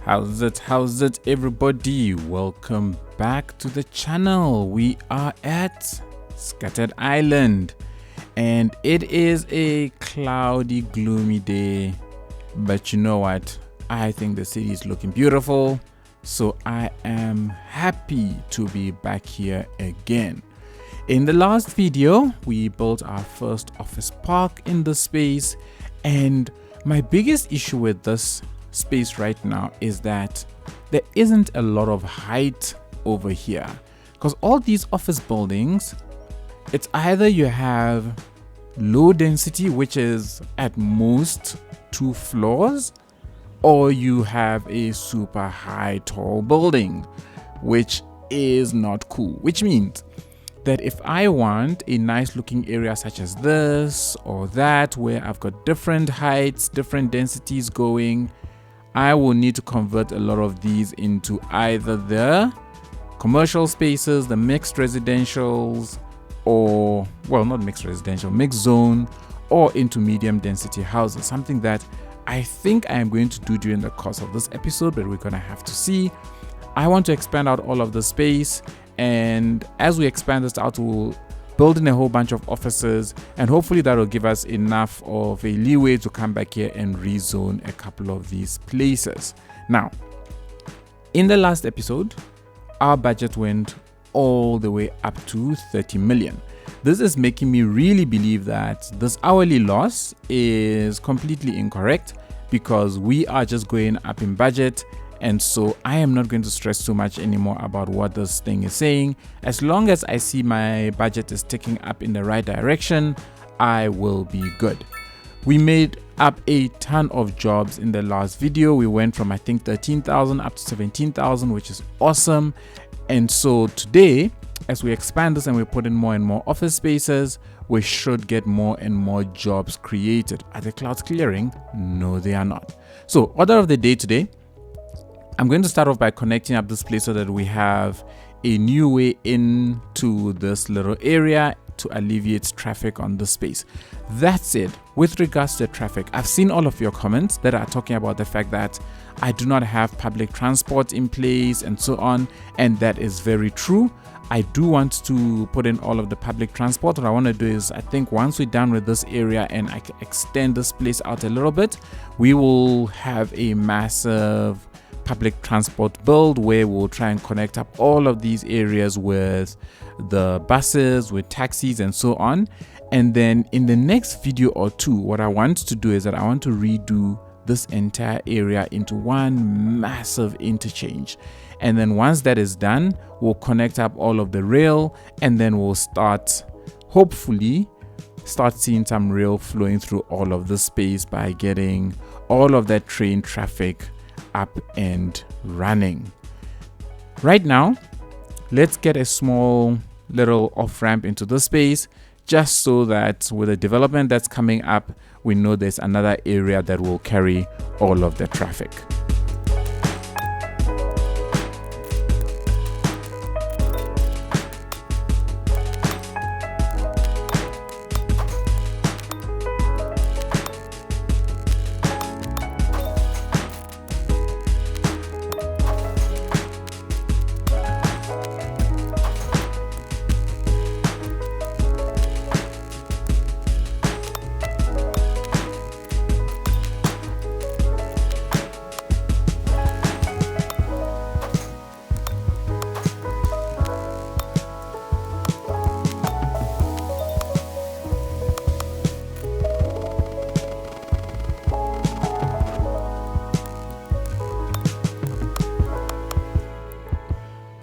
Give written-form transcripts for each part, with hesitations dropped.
How's it everybody? Welcome back to the channel. We are at Scattered Island and it is a cloudy, gloomy day, but you know what? I think the city is looking beautiful, so I am happy to be back here again. In the last video, we built our first office park in the space, and my biggest issue with this space right now is that there isn't a lot of height over here, because all these office buildings, it's either you have low density, which is at most 2 floors, or you have a super high tall building, which is not cool. Which means that if I want a nice looking area such as this or that, where I've got different heights, different densities going, I will need to convert a lot of these into either the commercial spaces, the mixed residentials, or, well, not mixed residential, mixed zone, or into medium density houses. Something that I think I am going to do during the course of this episode, but we're going to have to see. I want to expand out all of the space, and as we expand this out, we'll build in a whole bunch of offices, and hopefully that will give us enough of a leeway to come back here and rezone a couple of these places. Now, in the last episode, our budget went all the way up to 30 million. This is making me really believe that this hourly loss is completely incorrect, because we are just going up in budget. And so I am not going to stress too much anymore about what this thing is saying. As long as I see my budget is ticking up in the right direction, I will be good. We made up a ton of jobs in the last video. We went from, I think, 13,000 up to 17,000, which is awesome. And so today, as we expand this and we put in more and more office spaces, we should get more and more jobs created. Are the clouds clearing? No, they are not. So order of the day today, I'm going to start off by connecting up this place so that we have a new way into this little area to alleviate traffic on the space. That's it. With regards to traffic, I've seen all of your comments that are talking about the fact that I do not have public transport in place and so on, and that is very true. I do want to put in all of the public transport. What I want to do is, I think once we're done with this area and I can extend this place out a little bit, we will have a massive public transport build where we'll try and connect up all of these areas with the buses, with taxis and so on. And then in the next video or two, what I want to do is that I want to redo this entire area into one massive interchange. And then once that is done, we'll connect up all of the rail, and then we'll hopefully start seeing some rail flowing through all of the space by getting all of that train traffic up and running. Right now, let's get a small little off-ramp into the space, just so that with the development that's coming up, we know there's another area that will carry all of the traffic.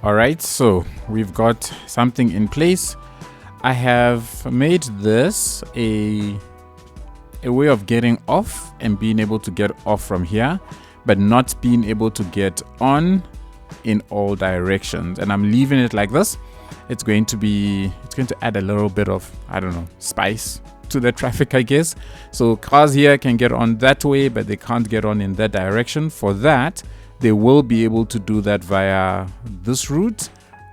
Alright, so we've got something in place. I have made this a way of getting off and being able to get off from here, but not being able to get on in all directions. And I'm leaving it like this. It's going to add a little bit of, I don't know, spice to the traffic, I guess. So cars here can get on that way, but they can't get on in that direction. For that, they will be able to do that via this route,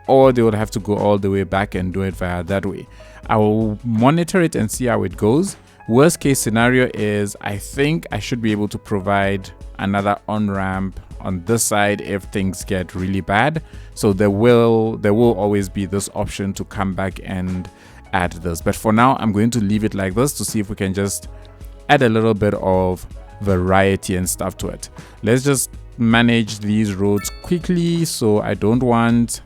or they would have to go all the way back and do it via that way. I will monitor it and see how it goes, Worst case scenario is I think I should be able to provide another on-ramp on this side if things get really bad. So there will always be this option to come back and add this. But for now, I'm going to leave it like this to see if we can just add a little bit of variety and stuff to it. Let's just manage these roads quickly, so I don't want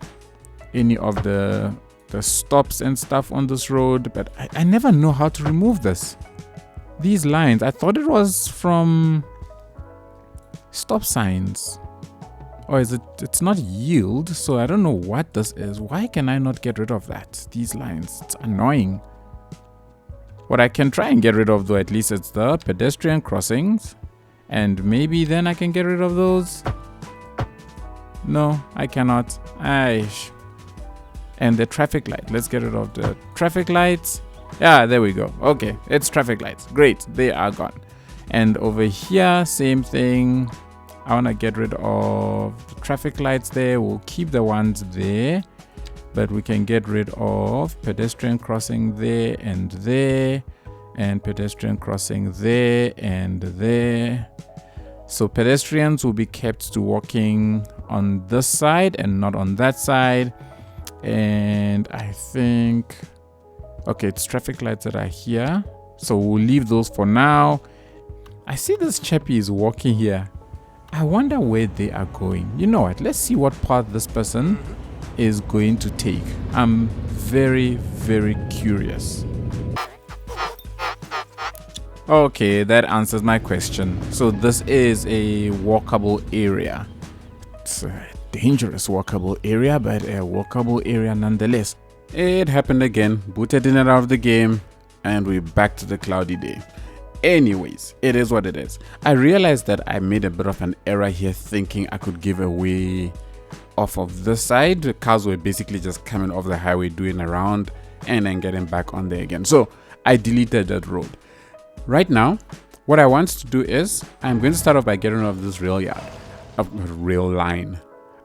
any of the stops and stuff on this road. But I never know how to remove these lines. I thought it was from stop signs, or is it's not yield, so I don't know what this is. Why can I not get rid of these lines? It's annoying. What I can try and get rid of, though, at least it's the pedestrian crossings, and maybe then I can get rid of those. No, I cannot. Aish. And the traffic light, let's get rid of the traffic lights. Yeah, there we go. Okay, it's traffic lights. Great, they are gone. And over here, same thing. I want to get rid of the traffic lights there. We'll keep the ones there, but we can get rid of pedestrian crossing there, and pedestrian crossing there and there. So pedestrians will be kept to walking on this side and not on that side. And I think, okay, it's traffic lights that are here, so we'll leave those for now. I see this chappie is walking here. I wonder where they are going. You know what? Let's see what path this person is going to take. I'm very, very curious. Okay, that answers my question. So this is a walkable area. It's a dangerous walkable area, but a walkable area nonetheless. It happened again. Booted in and out of the game, and we're back to the cloudy day. Anyways, it is what it is. I realized that I made a bit of an error here, thinking I could give away off of this side. The cars were basically just coming off the highway, doing around, and then getting back on there again. So I deleted that road. Right now, what I want to do is I'm going to start off by getting rid of this rail line.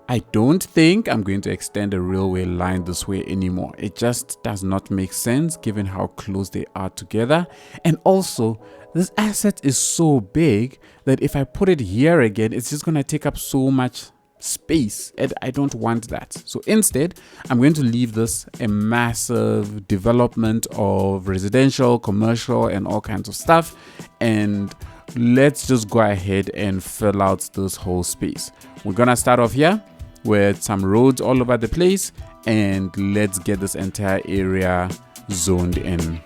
I don't think I'm going to extend a railway line this way anymore. It just does not make sense given how close they are together. And also, this asset is so big that if I put it here again, it's just going to take up so much space, and I don't want that. So instead, I'm going to leave this a massive development of residential, commercial, and all kinds of stuff. And let's just go ahead and fill out this whole space. We're going to start off here with some roads all over the place, and let's get this entire area zoned in.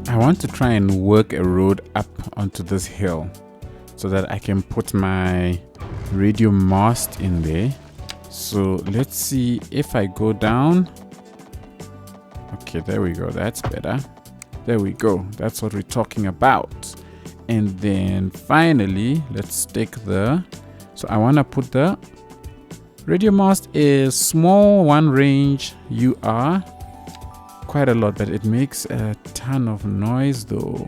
I want to try and work a road up onto this hill so that I can put my radio mast in there. So let's see if I go down. Okay, there we go. That's better. There we go. That's what we're talking about. And then finally, let's stick so I want to put the radio mast is small, one range UR. Quite a lot, but it makes a ton of noise though.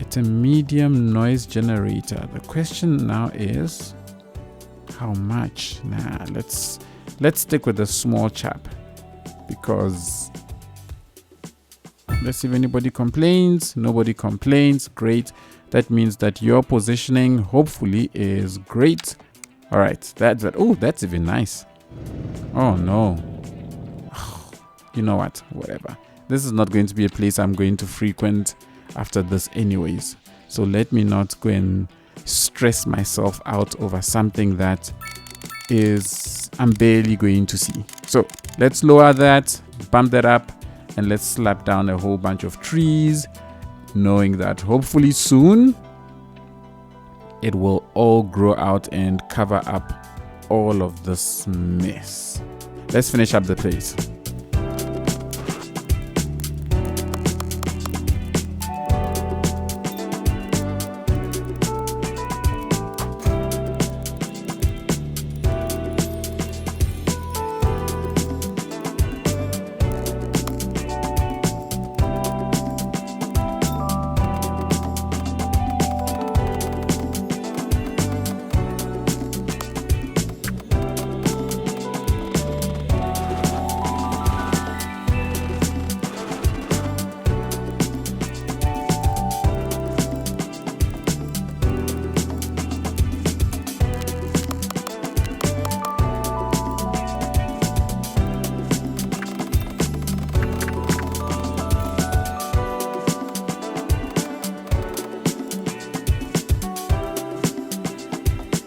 It's a medium noise generator. The question now is how much? Nah, let's stick with the small chap, because let's see if anybody complains. Nobody complains. Great. That means that your positioning hopefully is great. All right, that's it. Oh, that's even nice. Oh no. You know what? Whatever. This is not going to be a place I'm going to frequent after this anyways. So let me not go and stress myself out over something that I'm barely going to see. So let's lower that, bump that up, and let's slap down a whole bunch of trees, knowing that hopefully soon it will all grow out and cover up all of this mess. Let's finish up the place.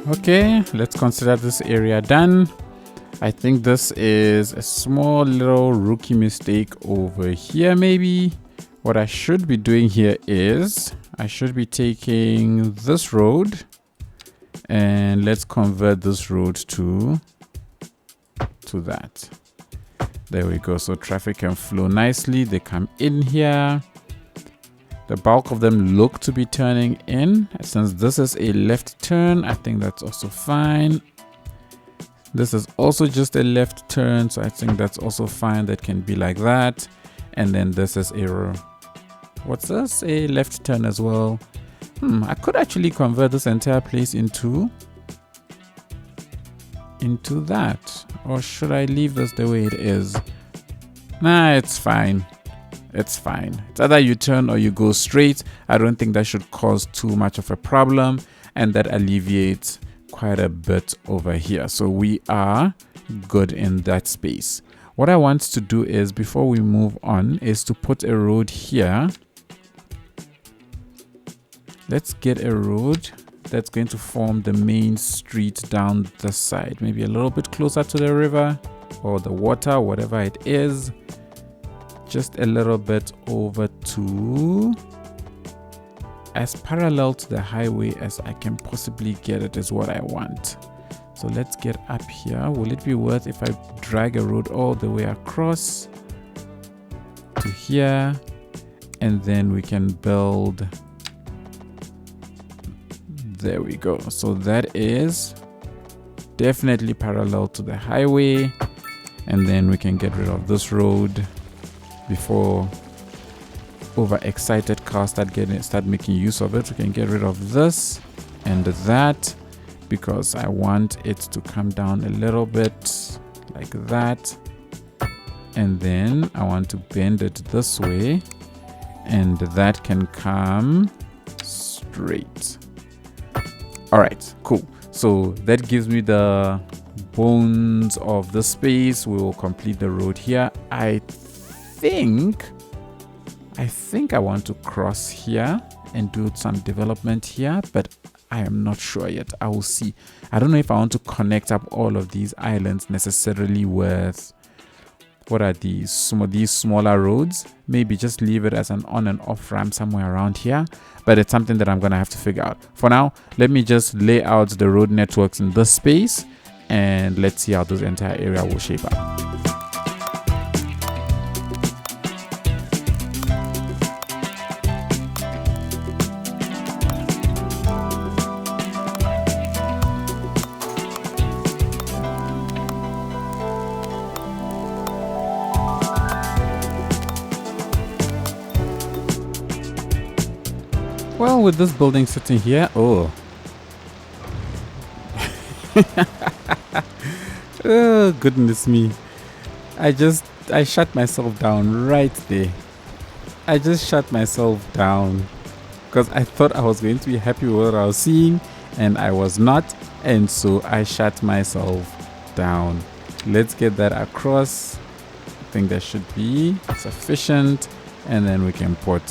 Okay, let's consider this area done. I think this is a small little rookie mistake over here maybe. What I should be doing here is I should be taking this road and let's convert this road to that. There we go. So traffic can flow nicely. They come in here. The bulk of them look to be turning in. Since this is a left turn, I think that's also fine. This is also just a left turn, so I think that's also fine. That can be like that. And then this is what's this? A left turn as well. I could actually convert this entire place into that. Or should I leave this the way it is? Nah, it's fine. It's fine. It's either you turn or you go straight. I don't think that should cause too much of a problem, and that alleviates quite a bit over here. So we are good in that space. What I want to do is, before we move on, is to put a road here. Let's get a road that's going to form the main street down the side, maybe a little bit closer to the river or the water, whatever it is. Just a little bit over to as parallel to the highway as I can possibly get it is what I want. So let's get up here. Will it be worth if I drag a road all the way across to here, and then we can build. There we go. So that is definitely parallel to the highway, and then we can get rid of this road before overexcited cars start making use of it. We can get rid of this and that because I want it to come down a little bit like that, and then I want to bend it this way, and that can come straight. All right, cool. So that gives me the bones of the space. We will complete the road here. I think I want to cross here and do some development here, but I am not sure yet. I will see. I don't know if I want to connect up all of these islands necessarily with what are these smaller roads. Maybe just leave it as an on and off ramp somewhere around here, but it's something that I'm gonna have to figure out. For now, let me just lay out the road networks in this space and let's see how this entire area will shape up. Well, with this building sitting here, oh goodness me, I shut myself down right there. I just shut myself down. because I thought I was going to be happy with what I was seeing, and I was not, and so I shut myself down. Let's get that across. I think that should be sufficient, and then we can put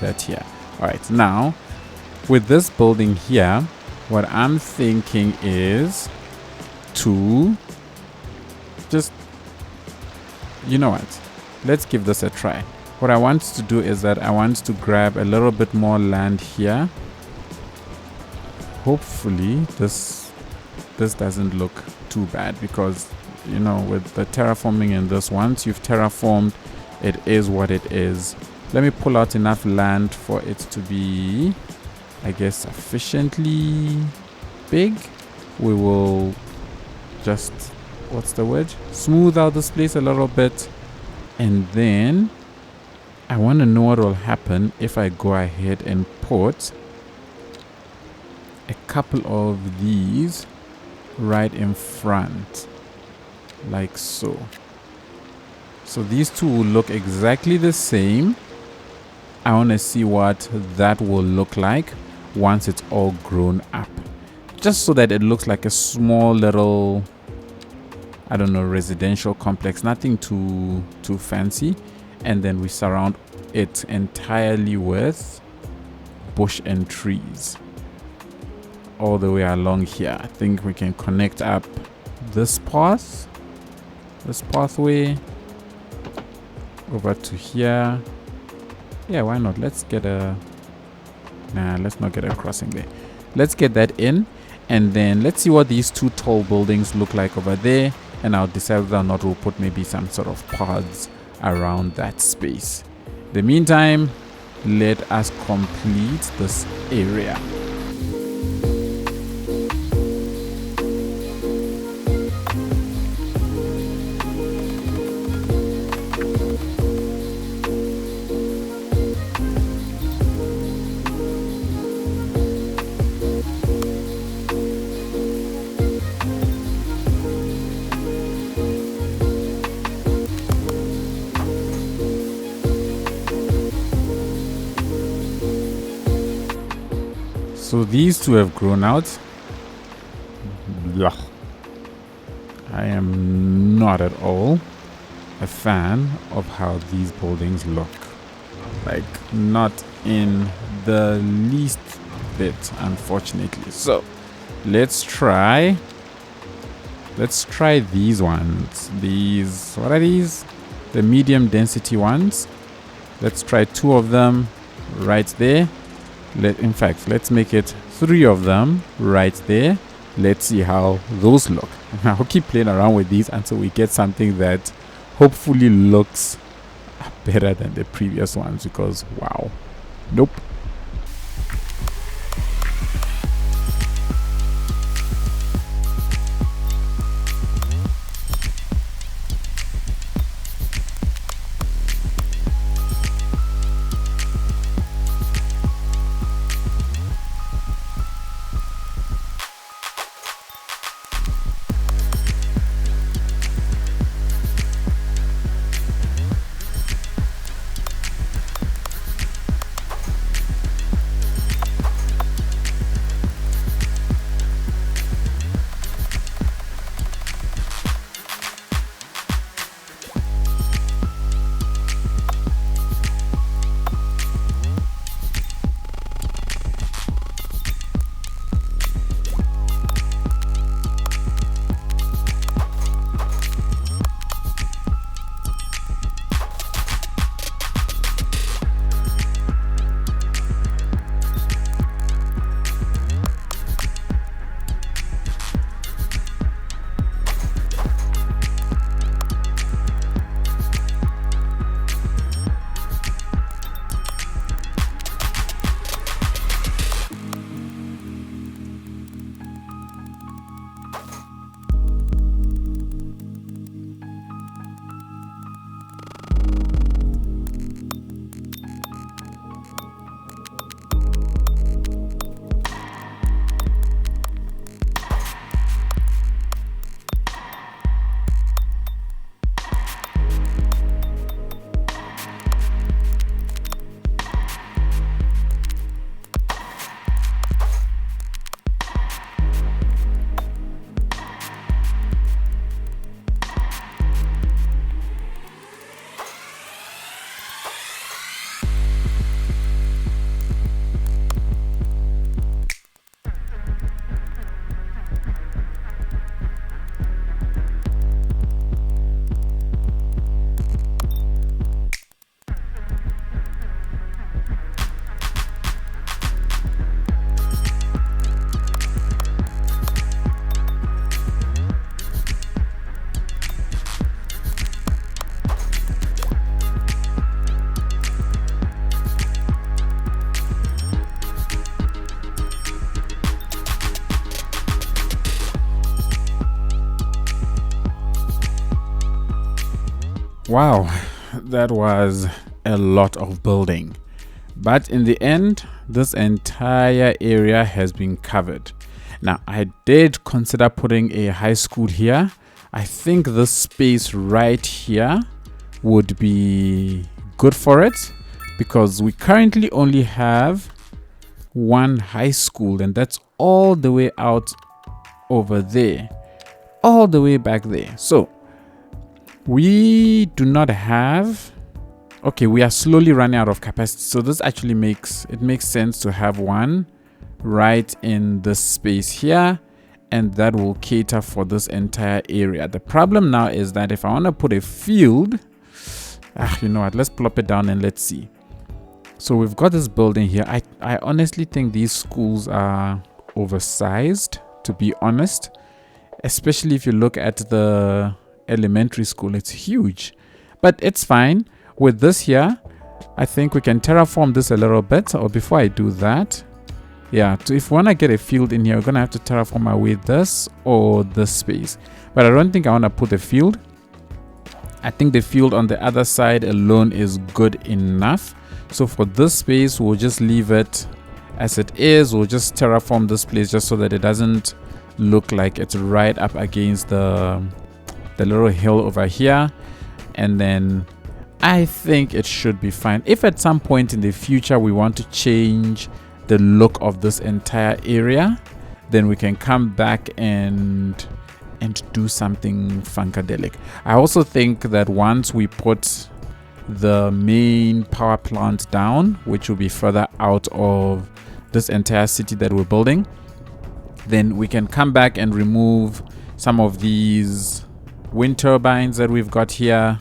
that here. All right, now with this building here, what I'm thinking is to just, you know what, let's give this a try. What I want to do is that I want to grab a little bit more land here. Hopefully this doesn't look too bad, because you know, with the terraforming in this, once you've terraformed, it is what it is. Let me pull out enough land for it to be, I guess, sufficiently big. We will just, what's the word, smooth out this place a little bit, and then I want to know what will happen if I go ahead and put a couple of these right in front, like so. So these two will look exactly the same. I want to see what that will look like once it's all grown up, just so that it looks like a small little, I don't know, residential complex, nothing too fancy. And then we surround it entirely with bush and trees all the way along here. I think we can connect up this pathway over to here. Yeah, why not? Let's get a, nah, let's not get a crossing there. Let's get that in, and then let's see what these two tall buildings look like over there, and I'll decide whether or not we'll put maybe some sort of paths around that space. In the meantime, let us complete this area. So these two have grown out. Blah. I am not at all a fan of how these buildings look. Like, not in the least bit, unfortunately. So let's try these ones. These, what are these? The medium density ones. Let's try 2 of them right there. In fact, let's make it 3 of them right there. Let's see how those look. I'll keep playing around with these until we get something that hopefully looks better than the previous ones, because wow, nope. Wow, that was a lot of building. But in the end, this entire area has been covered. Now, I did consider putting a high school here. I think this space right here would be good for it because we currently only have one high school, and that's all the way out over there, all the way back there. So we do not have, okay, we are slowly running out of capacity. So this actually makes sense to have one right in this space here, and that will cater for this entire area. The problem now is that if I want to put a field, you know what, let's plop it down and let's see. So we've got this building here. I honestly think these schools are oversized, to be honest, especially if you look at the elementary school. It's huge, but it's fine. With this here, I think we can terraform this a little bit. Or before I do that, yeah, so if we want to get a field in here, we're gonna have to terraform away this or this space, but I don't think I want to put a field. I think the field on the other side alone is good enough. So for this space, we'll just leave it as it is. We'll just terraform this place just so that it doesn't look like it's right up against the little hill over here. And then I think it should be fine. If at some point in the future we want to change the look of this entire area, then we can come back and do something funkadelic. I also think that once we put the main power plant down, which will be further out of this entire city that we're building, then we can come back and remove some of these wind turbines that we've got here,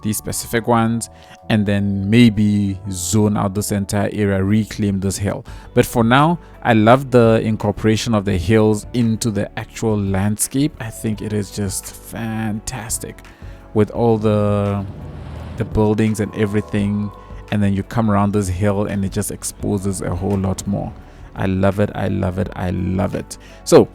these specific ones, and then maybe zone out this entire area, reclaim this hill. But for now, I love the incorporation of the hills into the actual landscape. I think it is just fantastic with all the buildings and everything, and then you come around this hill and it just exposes a whole lot more. I love it. I love it. I love it. So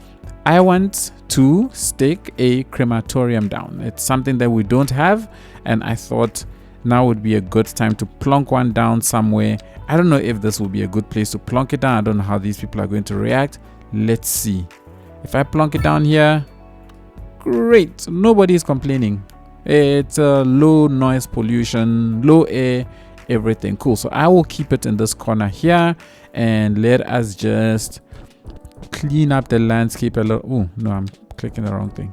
I want to stick a crematorium down. It's something that we don't have, and I thought now would be a good time to plonk one down somewhere. I don't know if this will be a good place to plonk it down. I don't know how these people are going to react. Let's see. If I plonk it down here, great, nobody is complaining. It's low noise pollution, low air, everything cool. So I will keep it in this corner here, and let us just clean up the landscape a little. Oh no, I'm clicking the wrong thing.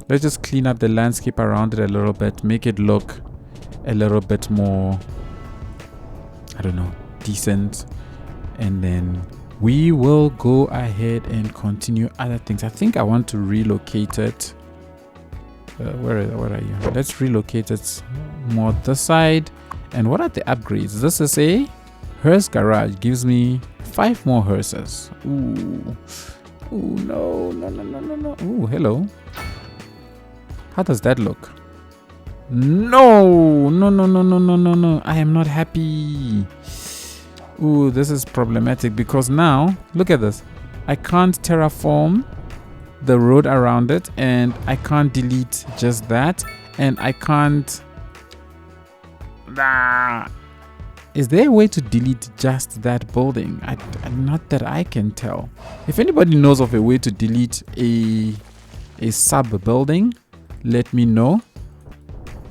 Let's just clean up the landscape around it a little bit, make it look a little bit more, I don't know, decent, and then we will go ahead and continue other things. I think I want to relocate it. Where are you? Let's relocate it more this side. And what are the upgrades? This is a hearse garage, gives me 5 more hearses. Ooh, no. Ooh, hello. How does that look? No. I am not happy. Ooh, this is problematic because now look at this. I can't terraform the road around it, and I can't delete just that, and I can't. Is there a way to delete just that building? Not that I can tell. If anybody knows of a way to delete a sub building, let me know,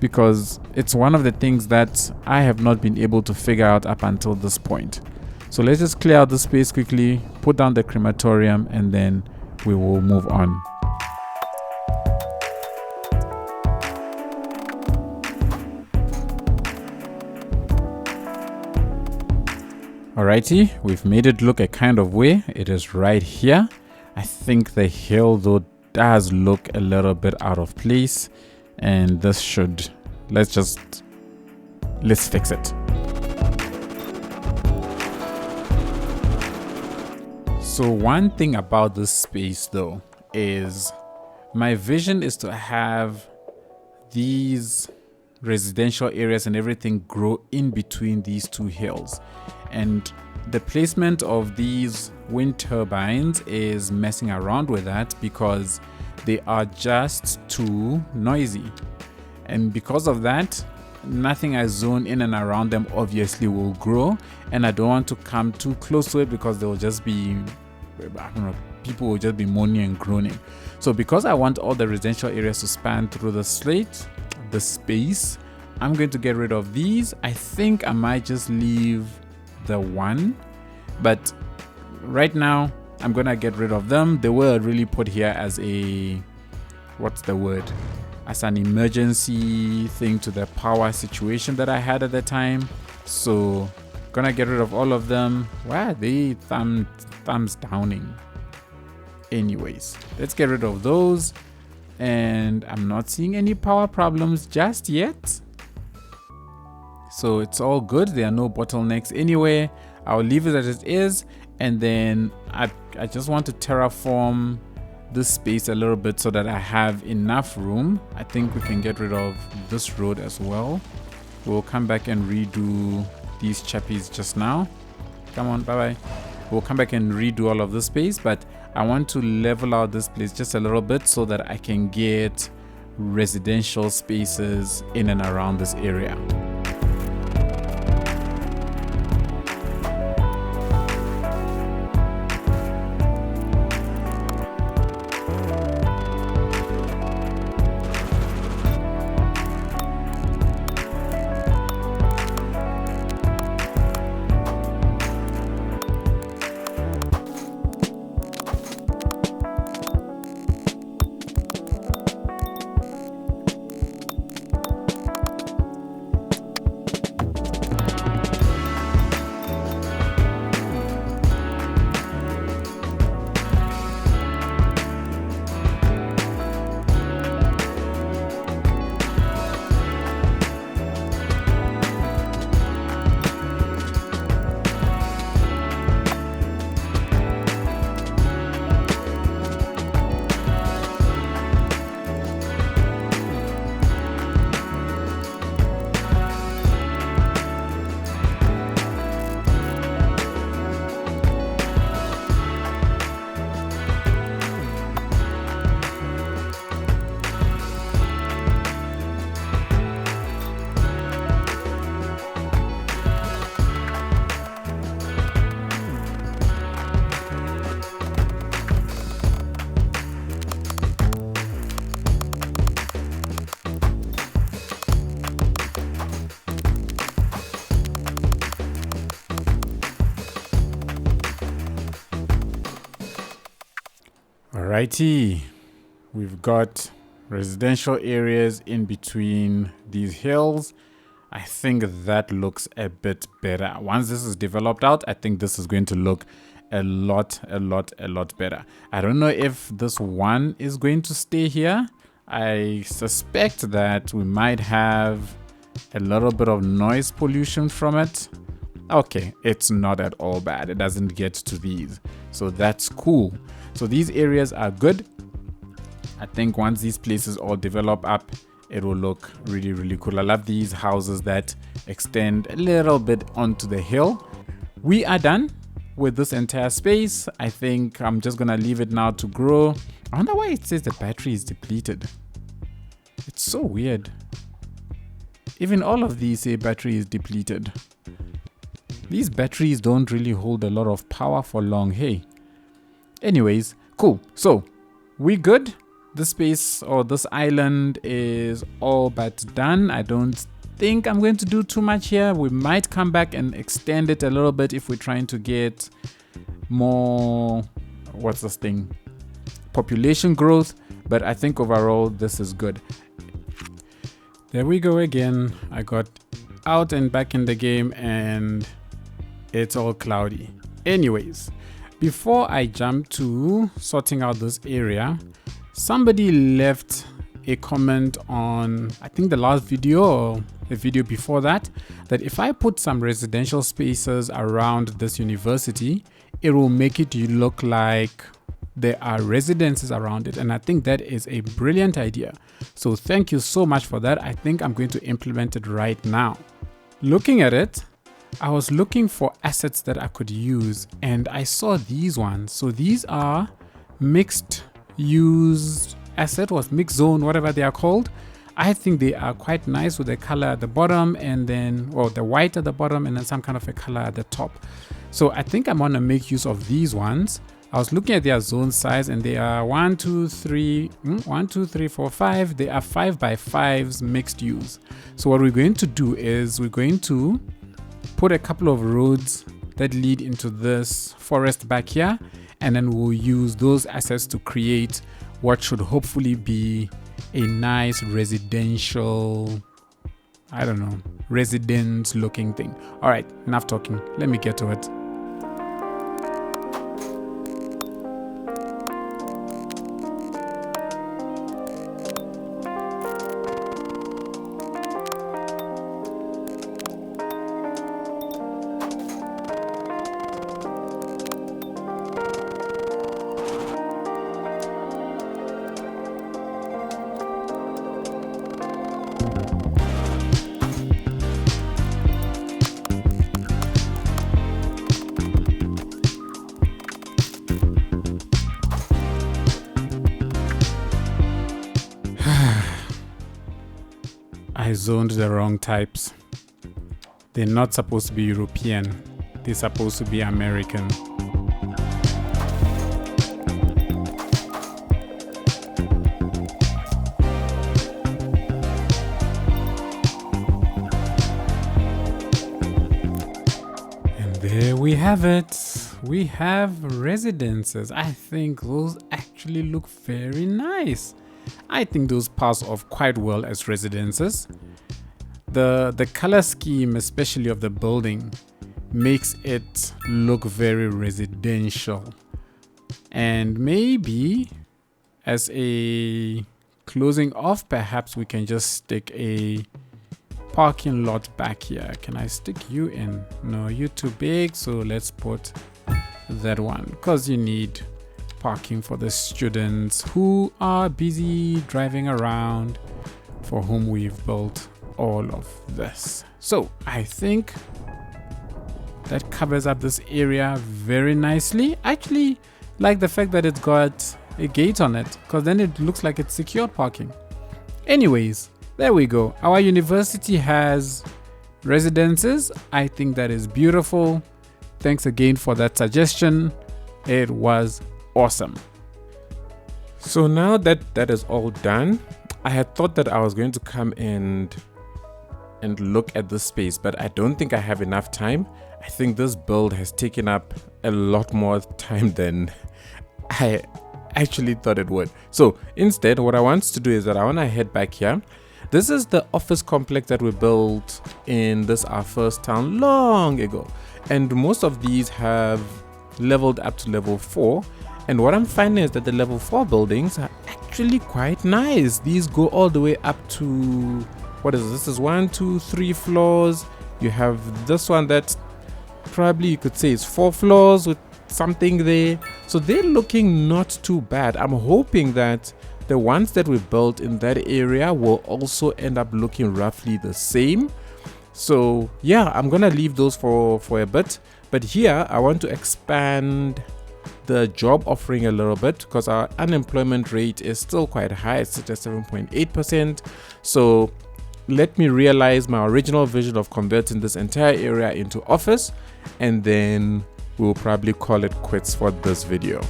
because it's one of the things that I have not been able to figure out up until this point. So let's just clear out the space quickly, put down the crematorium, and then we will move on. Alrighty, we've made it look a kind of way. It is right here. I think the hill though does look a little bit out of place, and this should, let's fix it. So one thing about this space though is my vision is to have these residential areas and everything grow in between these two hills, and the placement of these wind turbines is messing around with that because they are just too noisy. and because of that, nothing I zone in and around them obviously will grow, and I don't want to come too close to it because there will just be, I don't know, people will just be moaning and groaning. So because I want all the residential areas to span through the space, I'm going to get rid of these. I think I might just leave the one, but right now I'm gonna get rid of them. They were really put here as a, what's the word, as an emergency thing to the power situation that I had at the time. So gonna get rid of all of them. Why are they thumbs downing? Anyways, let's get rid of those, and I'm not seeing any power problems just yet, so it's all good. There are no bottlenecks anywhere. I'll leave it as it is, and then I just want to terraform this space a little bit so that I have enough room. I think we can get rid of this road as well. We'll come back and redo these chappies just now. Come on, bye-bye. We'll come back and redo all of this space, but I want to level out this place just a little bit so that I can get residential spaces in and around this area. Alrighty, we've got residential areas in between these hills. I think that looks a bit better. Once this is developed out, I think this is going to look a lot better. I don't know if this one is going to stay here. I suspect that we might have a little bit of noise pollution from it. Okay, it's not at all bad. It doesn't get to these, so that's cool. So these areas are good. I think once these places all develop up, it will look really cool. I love these houses that extend a little bit onto the hill. We are done with this entire space. I think I'm just gonna leave it now to grow. I wonder why it says the battery is depleted. It's so weird. Even all of these say battery is depleted. These batteries don't really hold a lot of power for long, hey. Anyways, cool. So we good. This space or this island is all but done. I don't think I'm going to do too much here. We might come back and extend it a little bit if we're trying to get more, what's this thing, population growth, but I think overall this is good. There we go again. I got out and back in the game and it's all cloudy. Anyways, before I jump to sorting out this area, somebody left a comment on, I think the last video or a video before that if I put some residential spaces around this university, it will make it look like there are residences around it. And I think that is a brilliant idea. So thank you so much for that. I think I'm going to implement it right now. Looking at it, I was looking for assets that I could use and I saw these ones. So these are mixed use asset or mixed zone, whatever they are called. I think they are quite nice with the color at the bottom and then, or the white at the bottom and then some kind of a color at the top. So I think I'm going to make use of these ones. I was looking at their zone size and they are 1, 2, 3, 4, 5. They are 5x5s mixed use. So what we're going to do is we're going to put a couple of roads that lead into this forest back here, and then we'll use those assets to create what should hopefully be a nice residential, I don't know, residence looking thing. All right, enough talking. Let me get to it. I zoned the wrong types. They're not supposed to be European. They're supposed to be American. And there we have it. We have residences. I think those actually look very nice. I think those pass off quite well as residences. The color scheme, especially of the building, makes it look very residential. And maybe as a closing off, perhaps we can just stick a parking lot back here. Can I stick you in? No, you're too big, so let's put that one because you need parking for the students who are busy driving around, for whom we've built all of this. So I think that covers up this area very nicely. Actually, like the fact that it's got a gate on it, because then it looks like it's secure parking. Anyways, there we go. Our university has residences. I think that is beautiful. Thanks again for that suggestion. It was awesome. So now that that is all done, I had thought that I was going to come and look at this space, but I don't think I have enough time. I think this build has taken up a lot more time than I actually thought it would. So instead, what I want to do is that I want to head back here. This is the office complex that we built in this our first town long ago, and most of these have leveled up to level 4. And what I'm finding is that the level 4 buildings are actually quite nice. These go all the way up to, what is this? This is 1, 2, 3 floors. You have this one that probably you could say is 4 floors with something there. So they're looking not too bad. I'm hoping that the ones that we built in that area will also end up looking roughly the same. So yeah, I'm gonna leave those for a bit. But here I want to expand the job offering a little bit because our unemployment rate is still quite high. It's at 7.8%. So let me realize my original vision of converting this entire area into office, and then we'll probably call it quits for this video.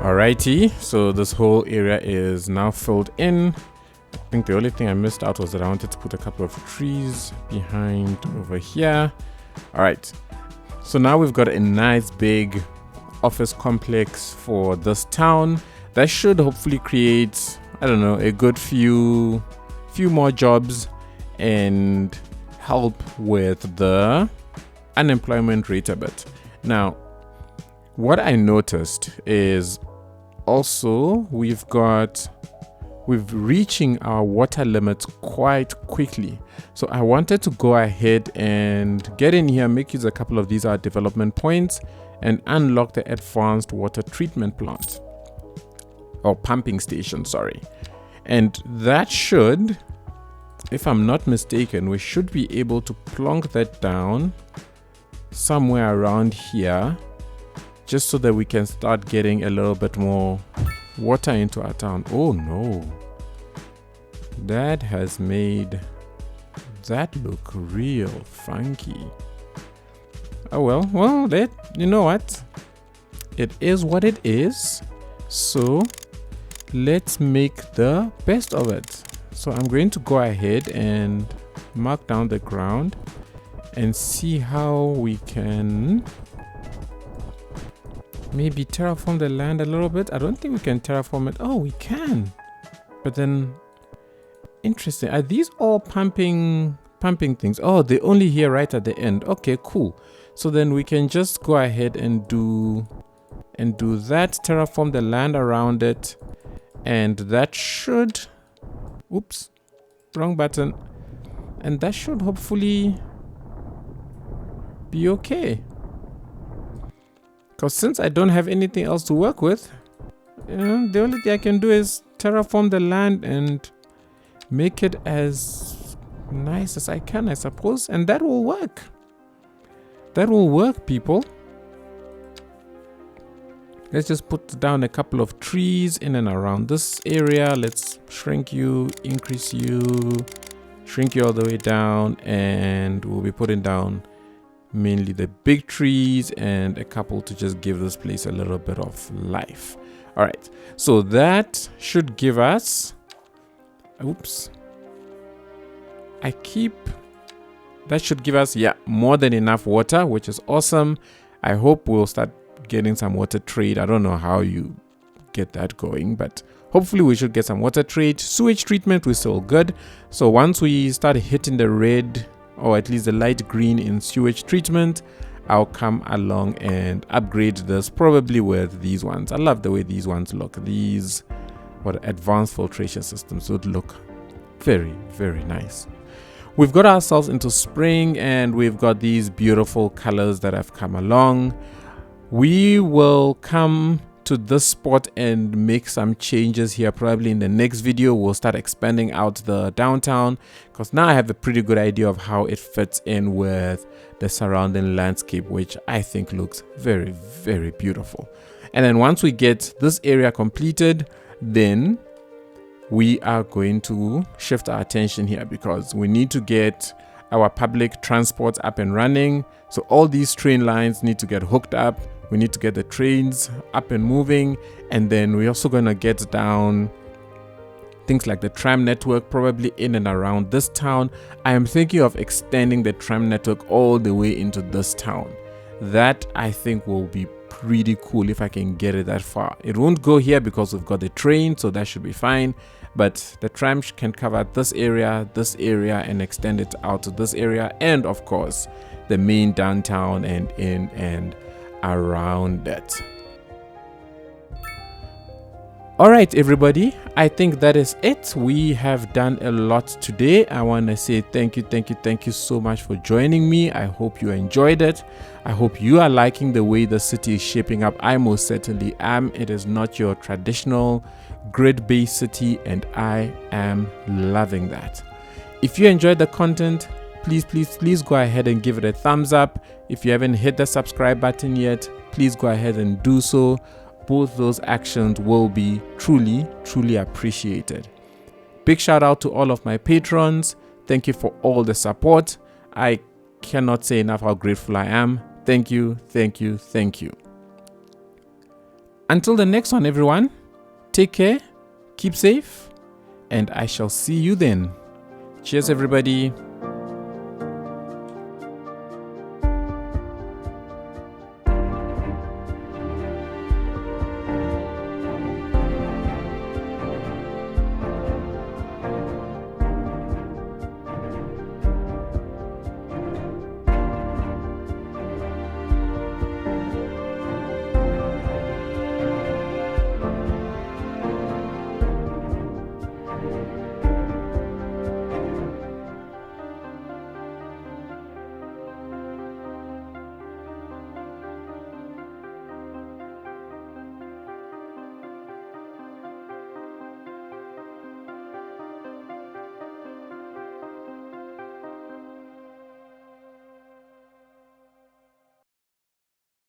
Alrighty, so this whole area is now filled in. I think the only thing I missed out was that I wanted to put a couple of trees behind over here. Alright, so now we've got a nice big office complex for this town. That should hopefully create, I don't know, a good few more jobs and help with the unemployment rate a bit. Now, what I noticed is also we've got we're reaching our water limits quite quickly. So I wanted to go ahead and get in here, make use of a couple of these development points, and unlock the advanced water treatment plant, or pumping station, sorry. And that should, if I'm not mistaken, we should be able to plonk that down somewhere around here, just so that we can start getting a little bit more water into our town. Oh no, that has made that look real funky. Oh well, you know what, it is what it is. So let's make the best of it. So I'm going to go ahead and mark down the ground and see how we can maybe terraform the land a little bit. I don't think we can terraform it. Oh, we can. But then, interesting. Are these all pumping things? Oh, they're only here right at the end. Okay, cool. So then we can just go ahead and do that, terraform the land around it, and that should, oops, wrong button, and that should hopefully be okay. Because since I don't have anything else to work with, the only thing I can do is terraform the land and make it as nice as I can, I suppose. And that will work. That will work, people. Let's just put down a couple of trees in and around this area. Let's shrink you, increase you, shrink you all the way down, and we'll be putting down mainly the big trees and a couple to just give this place a little bit of life. All right, so that should give us, oops, that should give us, yeah, more than enough water, which is awesome. I hope we'll start getting some water trade. I don't know how you get that going, but hopefully we should get some water trade. Sewage treatment, we're still good. So once we start hitting the red, or at least the light green in sewage treatment, I'll come along and upgrade this, probably with these ones. I love the way these ones look. These, what, advanced filtration systems would look very, very nice. We've got ourselves into spring, and we've got these beautiful colors that have come along. We will come to this spot and make some changes here. Probably in the next video, we'll start expanding out the downtown, because now I have a pretty good idea of how it fits in with the surrounding landscape, which I think looks very, very beautiful. And then once we get this area completed, then we are going to shift our attention here, because we need to get our public transport up and running. So all these train lines need to get hooked up. We need to get the trains up and moving, and then we're also going to get down things like the tram network, probably in and around this town. I am thinking of extending the tram network all the way into this town. That I think will be pretty cool if I can get it that far. It won't go here because we've got the train, so that should be fine. But the tram can cover this area, and extend it out to this area, and of course the main downtown and in and around it. All right, everybody, I think that is it. We have done a lot today. I want to say thank you so much for joining me. I hope you enjoyed it. I hope you are liking the way the city is shaping up. I most certainly am. It is not your traditional grid-based city, and I am loving that. If you enjoyed the content, please go ahead and give it a thumbs up. If you haven't hit the subscribe button yet, please go ahead and do so. Both those actions will be truly appreciated. Big shout out to all of my patrons. Thank you for all the support. I cannot say enough how grateful I am. Thank you. Until the next one, everyone, take care, keep safe, and I shall see you then. Cheers, everybody.